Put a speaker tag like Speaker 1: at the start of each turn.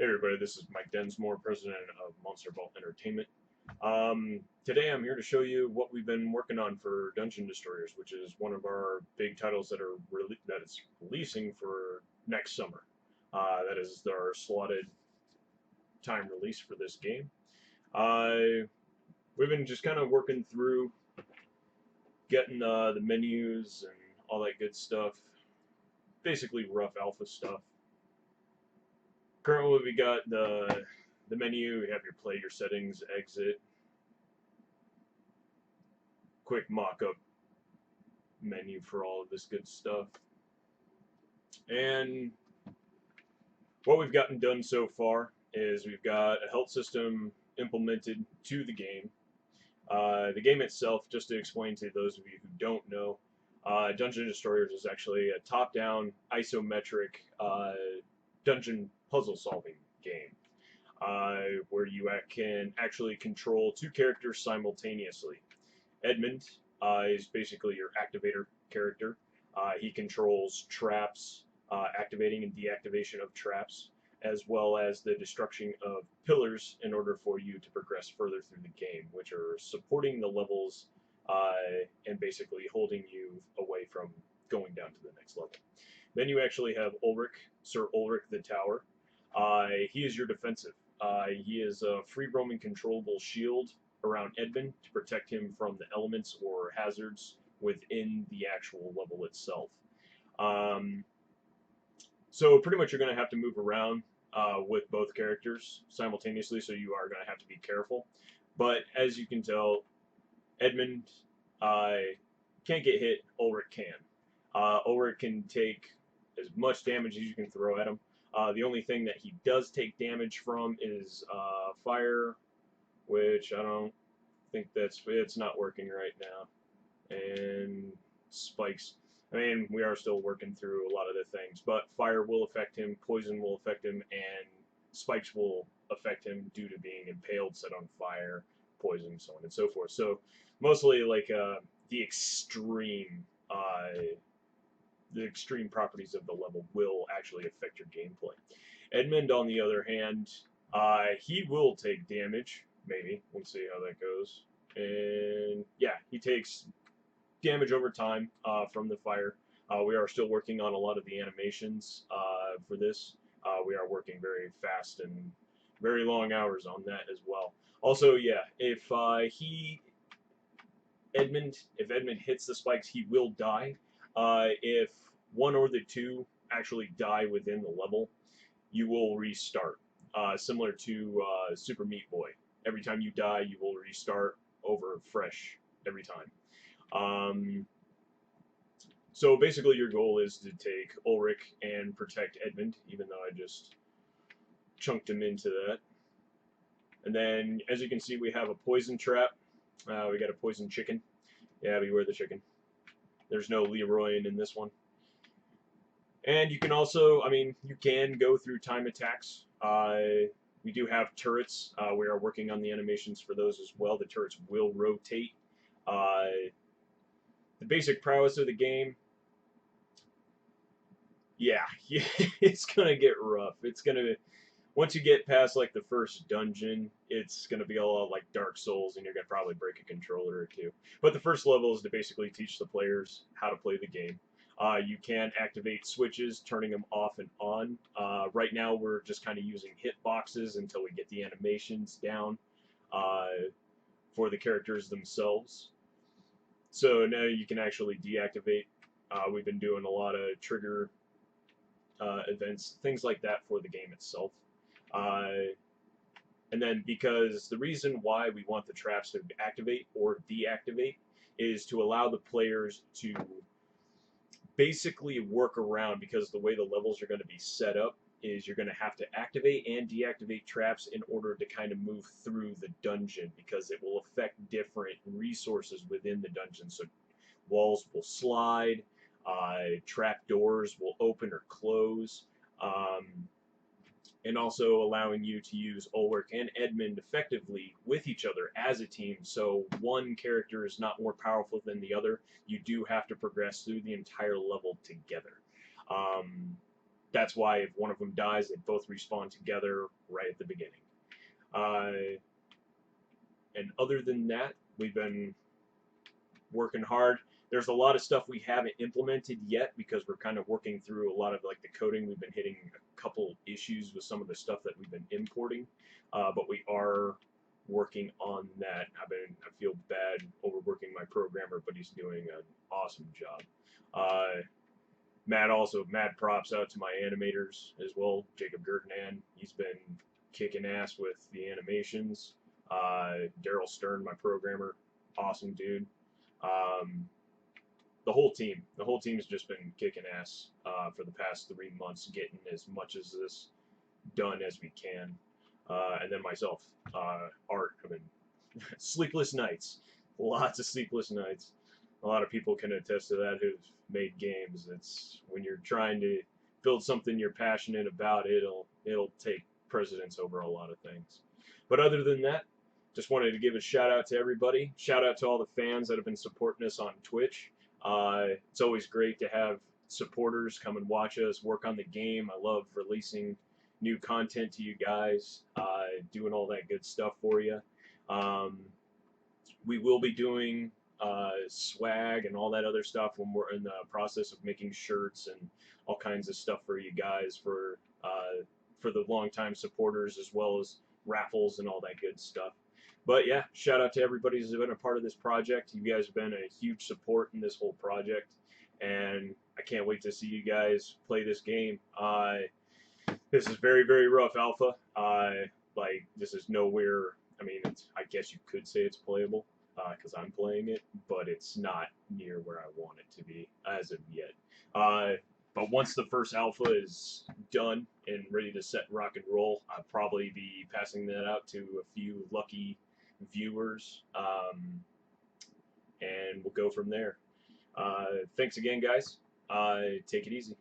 Speaker 1: Hey everybody, this is Mike Densmore, president of Monster Vault Entertainment. Today I'm here to show you what we've been working on for Dungeon Destroyers, which is one of our big titles that is releasing for next summer. That is our slotted time release for this game. We've been just kind of working through getting the menus and all that good stuff, basically rough alpha stuff. Currently, we got the menu. You have your play, your settings, exit, quick mock-up menu for all of this good stuff. And what we've gotten done so far is we've got a health system implemented to the game. The game itself, just to explain to those of you who don't know, Dungeon Destroyers is actually a top-down isometric dungeon puzzle solving game. Where you can actually control two characters simultaneously. Edmund is basically your activator character. He controls traps, activating and deactivation of traps, as well as the destruction of pillars in order for you to progress further through the game, which are supporting the levels and basically holding you away from going down to the next level. Then you actually have Ulrich, Sir Ulrich the Tower. He is your defensive. He is a free-roaming controllable shield around Edmund to protect him from the elements or hazards within the actual level itself. Um, so pretty much you're going to have to move around with both characters simultaneously, so you are going to have to be careful. But as you can tell, Edmund uh, can't get hit, Ulrich can. Ulrich can take as much damage as you can throw at him. The only thing that he does take damage from is fire, which I don't think it's not working right now, and spikes. I mean, we are still working through a lot of the things, but fire will affect him, poison will affect him, and spikes will affect him due to being impaled, set on fire, poison, so on and so forth. So mostly like the extreme properties of the level will actually affect your gameplay. Edmund, on the other hand, he will take damage. Maybe we'll see how that goes. And yeah, he takes damage over time from the fire. We are still working on a lot of the animations for this. We are working very fast and very long hours on that as well. Also, yeah, if Edmund hits the spikes, he will die. If one or the two actually die within the level, you will restart. Similar to Super Meat Boy. Every time you die, you will restart over fresh every time. So basically, your goal is to take Ulrich and protect Edmund, even though I just chunked him into that. And then, as you can see, we have a poison trap. We got a poison chicken. Yeah, beware the chicken. There's no Leroy in this one. And you can also, I mean, you can go through time attacks. We do have turrets. We are working on the animations for those as well. The turrets will rotate. The basic prowess of the game, yeah, it's gonna get rough. It's gonna once you get past like the first dungeon, it's gonna be a lot like Dark Souls, and you're gonna probably break a controller or two. But the first level is to basically teach the players how to play the game. You can activate switches, turning them off and on. Right now, we're just kind of using hitboxes until we get the animations down for the characters themselves. So now you can actually deactivate. We've been doing a lot of trigger events, things like that for the game itself. And then because the reason why we want the traps to activate or deactivate is to allow the players to basically work around, because the way the levels are going to be set up is you're going to have to activate and deactivate traps in order to kind of move through the dungeon, because it will affect different resources within the dungeon. So walls will slide, trap doors will open or close, and also allowing you to use Ulrich and Edmund effectively with each other as a team. So one character is not more powerful than the other. You do have to progress through the entire level together. Um, that's why if one of them dies, they both respawn together right at the beginning. And other than that, we've been working hard. There's a lot of stuff we haven't implemented yet because we're kind of working through a lot of like the coding. We've been hitting a couple issues with some of the stuff that we've been importing, but we are working on that. I feel bad overworking my programmer, but he's doing an awesome job. Mad props out to my animators as well. Jacob Gertnan, he's been kicking ass with the animations. Daryl Stern, my programmer, awesome dude. Um, the whole team's just been kicking ass for the past 3 months, getting as much as this done as we can. And then myself, Art, I mean, sleepless nights, lots of sleepless nights. A lot of people can attest to that who've made games. It's when you're trying to build something you're passionate about, it'll take precedence over a lot of things. But other than that, just wanted to give a shout out to everybody. Shout out to all the fans that have been supporting us on Twitch. It's always great to have supporters come and watch us work on the game. I love releasing new content to you guys, doing all that good stuff for you. We will be doing swag and all that other stuff when we're in the process of making shirts and all kinds of stuff for you guys for the longtime supporters, as well as raffles and all that good stuff. But yeah, shout out to everybody who's been a part of this project. You guys have been a huge support in this whole project, and I can't wait to see you guys play this game. This is very, very rough alpha. Like, this is nowhere. I mean, I guess you could say it's playable because I'm playing it, but it's not near where I want it to be as of yet. But once the first alpha is done and ready to set rock and roll, I'll probably be passing that out to a few lucky viewers, and we'll go from there. Thanks again, guys. Take it easy.